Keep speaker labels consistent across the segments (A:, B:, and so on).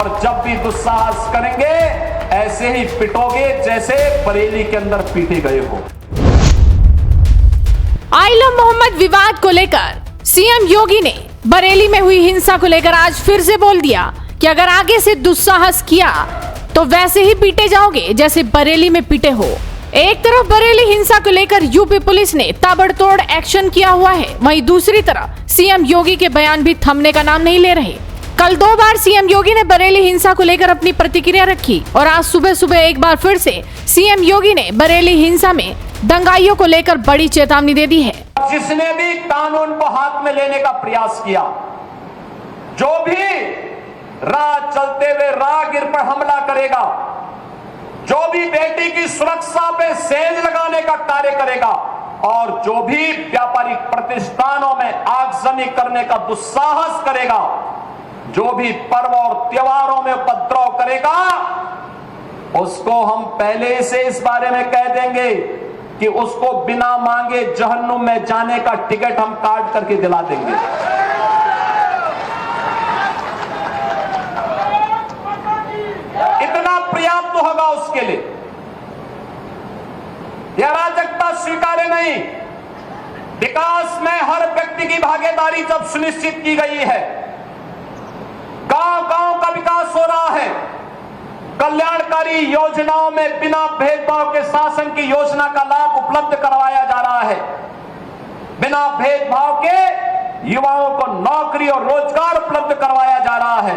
A: और जब भी दुस्साहस करेंगे ऐसे ही पिटोगे जैसे बरेली के अंदर पीटे गए हो।
B: आइलम मोहम्मद विवाद को लेकर सीएम योगी ने बरेली में हुई हिंसा को लेकर आज फिर से बोल दिया कि अगर आगे से दुस्साहस किया तो वैसे ही पीटे जाओगे जैसे बरेली में पीटे हो। एक तरफ बरेली हिंसा को लेकर यूपी पुलिस ने ताबड़तोड़ एक्शन किया हुआ है, वहीं दूसरी तरफ सीएम योगी के बयान भी थमने का नाम नहीं ले रहे। कल 2 बार सीएम योगी ने बरेली हिंसा को लेकर अपनी प्रतिक्रिया रखी और आज सुबह सुबह एक बार फिर से सीएम योगी ने बरेली हिंसा में दंगाइयों को लेकर बड़ी चेतावनी दे दी है।
A: जिसने भी कानून को हाथ में लेने का प्रयास किया, जो भी राह चलते हुए राहगीर पर हमला करेगा, जो भी बेटी की सुरक्षा पे सेंध लगाने का कार्य करेगा और जो भी व्यापारिक प्रतिष्ठानों में आगजनी करने का दुस्साहस करेगा, जो भी पर्व और त्योहारों में उपद्रव करेगा, उसको हम पहले से इस बारे में कह देंगे कि उसको बिना मांगे जहन्नुम में जाने का टिकट हम काट करके दिला देंगे। इतना पर्याप्त होगा उसके लिए। यह अराजकता स्वीकार्य नहीं। विकास में हर व्यक्ति की भागीदारी जब सुनिश्चित की गई है, गांव-गांव का विकास हो रहा है, कल्याणकारी योजनाओं में बिना भेदभाव के शासन की योजना का लाभ उपलब्ध करवाया जा रहा है, बिना भेदभाव के युवाओं को नौकरी और रोजगार उपलब्ध करवाया जा रहा है,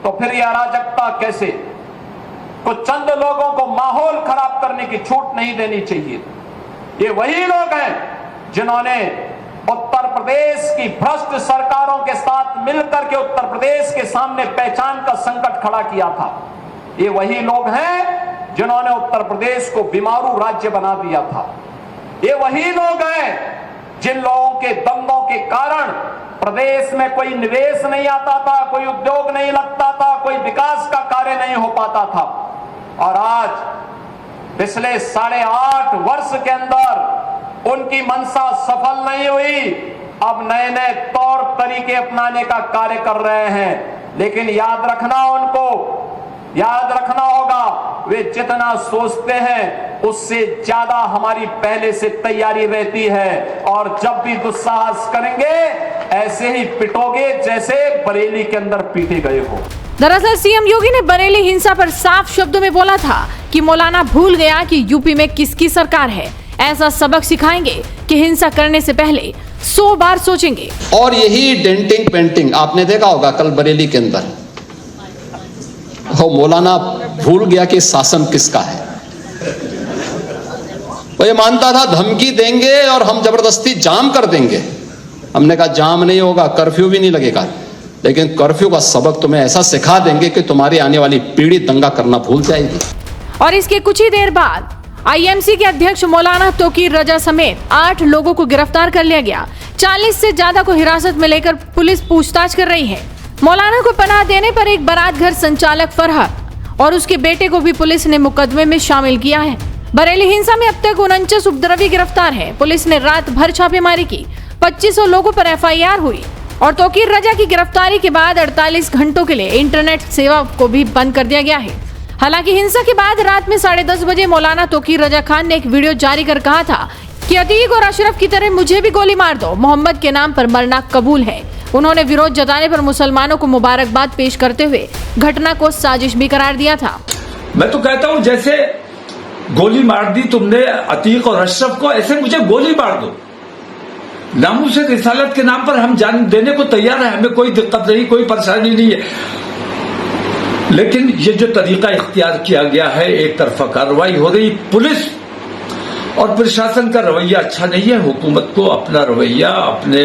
A: तो फिर यह अराजकता कैसे? कुछ चंद लोगों को माहौल खराब करने की छूट नहीं देनी चाहिए। ये वही लोग हैं जिन्होंने उत्तर प्रदेश की भ्रष्ट सरकारों के साथ मिलकर के उत्तर प्रदेश के सामने पहचान का संकट खड़ा किया था। ये वही लोग हैं जिन्होंने उत्तर प्रदेश को बीमारू राज्य बना दिया था। ये वही लोग हैं जिन लोगों के दंगों के कारण प्रदेश में कोई निवेश नहीं आता था, कोई उद्योग नहीं लगता था, कोई विकास का कार्य नहीं हो पाता था। और आज पिछले 8.5 वर्ष के अंदर उनकी मंशा सफल नहीं हुई। अब नए नए तौर तरीके अपनाने का कार्य कर रहे हैं, लेकिन याद रखना होगा वे जितना सोचते हैं उससे ज्यादा हमारी पहले से तैयारी रहती है। और जब भी दुस्साहस करेंगे ऐसे ही पिटोगे जैसे बरेली के अंदर पीटे गए हो।
B: दरअसल सीएम योगी ने बरेली हिंसा पर साफ शब्दों में बोला था कि मौलाना भूल गया कि यूपी में किसकी सरकार है। ऐसा सबक सिखाएंगे कि हिंसा करने से पहले 100 बार सोचेंगे।
C: और यही डेंटिंग पेंटिंग आपने देखा होगा कल बरेली के अंदर, वो मौलाना भूल गया कि शासन किसका है। वो ये मानता था धमकी देंगे और हम जबरदस्ती जाम कर देंगे। हमने कहा जाम नहीं होगा, कर्फ्यू भी नहीं लगेगा, लेकिन कर्फ्यू का सबक तुम्हें ऐसा सिखा देंगे कि तुम्हारी आने वाली पीढ़ी दंगा करना भूल जाएगी।
B: और इसके कुछ ही देर बाद आईएमसी के अध्यक्ष मौलाना तोकीर रजा समेत 8 लोगों को गिरफ्तार कर लिया गया। 40 से ज्यादा को हिरासत में लेकर पुलिस पूछताछ कर रही है। मौलाना को पनाह देने पर एक बारात घर संचालक फरहत और उसके बेटे को भी पुलिस ने मुकदमे में शामिल किया है। बरेली हिंसा में अब तक 49 उपद्रवी गिरफ्तार हैं। पुलिस ने रात भर छापेमारी की, 2500 लोगों पर एफआईआर हुई और तोकीर रजा की गिरफ्तारी के बाद 48 घंटों के लिए इंटरनेट सेवा को भी बंद कर दिया गया है। हालांकि हिंसा के बाद रात में 10:30 बजे मौलाना तोकीर रजा खान ने एक वीडियो जारी कर कहा था कि अतीक और अशरफ की तरह मुझे भी गोली मार दो, मोहम्मद के नाम पर मरना कबूल है। उन्होंने विरोध जताने पर मुसलमानों को मुबारकबाद पेश करते हुए घटना को साजिश भी करार दिया था।
D: मैं तो कहता हूं जैसे गोली मार दी तुमने अतीक और अशरफ को, ऐसे मुझे गोली मार दो। नामूस रिसालत के नाम पर हम जान देने को तैयार है, हमें कोई दिक्कत नहीं, कोई परेशानी नहीं है। लेकिन ये जो तरीका इख्तियार किया गया है, एक तरफा कार्रवाई हो रही, पुलिस और प्रशासन का रवैया अच्छा नहीं है। हुकूमत को अपना रवैया, अपने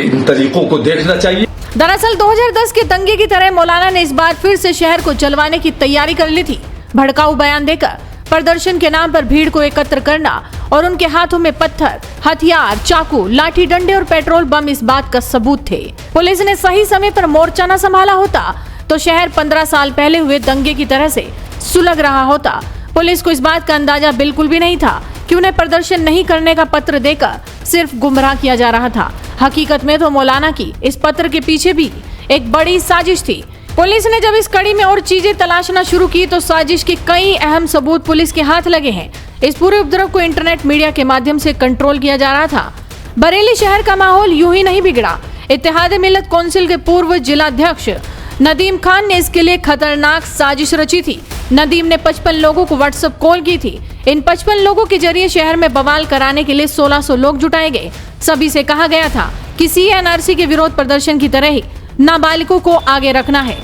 D: इन तरीकों को देखना चाहिए।
B: दरअसल 2010 के दंगे की तरह मौलाना ने इस बार फिर से शहर को जलवाने की तैयारी कर ली थी। भड़काऊ बयान देकर प्रदर्शन के नाम पर भीड़ को एकत्र करना और उनके हाथों में पत्थर, हथियार, चाकू, लाठी डंडे और पेट्रोल बम इस बात का सबूत थे। पुलिस ने सही समय पर मोर्चा न संभाला होता तो शहर 15 साल पहले हुए दंगे की तरह से सुलग रहा होता। पुलिस को इस बात का अंदाजा बिल्कुल भी नहीं था कि उन्हें प्रदर्शन नहीं करने का पत्र देकर सिर्फ गुमराह किया जा रहा था। हकीकत में तो मौलाना की इस पत्र के पीछे भी एक बड़ी साजिश थी। पुलिस ने जब इस कड़ी में और चीजें तलाशना शुरू की तो साजिश के कई अहम सबूत पुलिस के हाथ लगे हैं। इस पूरे उपद्रव को इंटरनेट मीडिया के माध्यम से कंट्रोल किया जा रहा था। बरेली शहर का माहौल यूं ही नहीं बिगड़ा। इत्तेहाद मिल्लत कौंसिल के पूर्व जिलाध्यक्ष नदीम खान ने इसके लिए खतरनाक साजिश रची थी। नदीम ने 55 लोगों को व्हाट्सएप कॉल की थी। इन 55 लोगों के जरिए शहर में बवाल कराने के लिए 1600 लोग जुटाए गए। सभी से कहा गया था कि CNRC के विरोध प्रदर्शन की तरह ही नाबालिगों को आगे रखना है।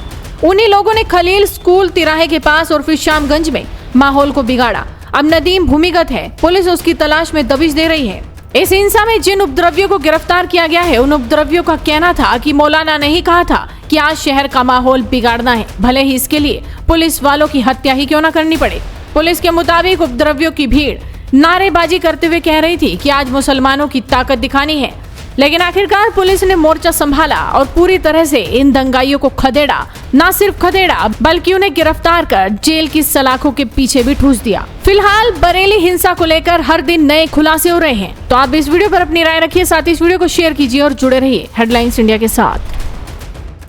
B: उन्हीं लोगों ने खलील स्कूल तिराहे के पास और फिर शामगंज में माहौल को बिगाड़ा। अब नदीम भूमिगत है, पुलिस उसकी तलाश में दबिश दे रही है। इस हिंसा में जिन उपद्रवियों को गिरफ्तार किया गया है, उन उपद्रवियों का कहना था कि मौलाना ने ही कहा था कि आज शहर का माहौल बिगाड़ना है, भले ही इसके लिए पुलिस वालों की हत्या ही क्यों न करनी पड़े। पुलिस के मुताबिक उपद्रवियों की भीड़ नारेबाजी करते हुए कह रही थी कि आज मुसलमानों की ताकत दिखानी है, लेकिन आखिरकार पुलिस ने मोर्चा संभाला और पूरी तरह से इन दंगाइयों को खदेड़ा। न सिर्फ खदेड़ा बल्कि उन्हें गिरफ्तार कर जेल की सलाखों के पीछे भी ठूस दिया। फिलहाल बरेली हिंसा को लेकर हर दिन नए खुलासे हो रहे हैं। तो आप इस वीडियो पर अपनी राय रखिए, साथ ही इस वीडियो को शेयर कीजिए और जुड़े रहिए हेडलाइंस इंडिया के साथ।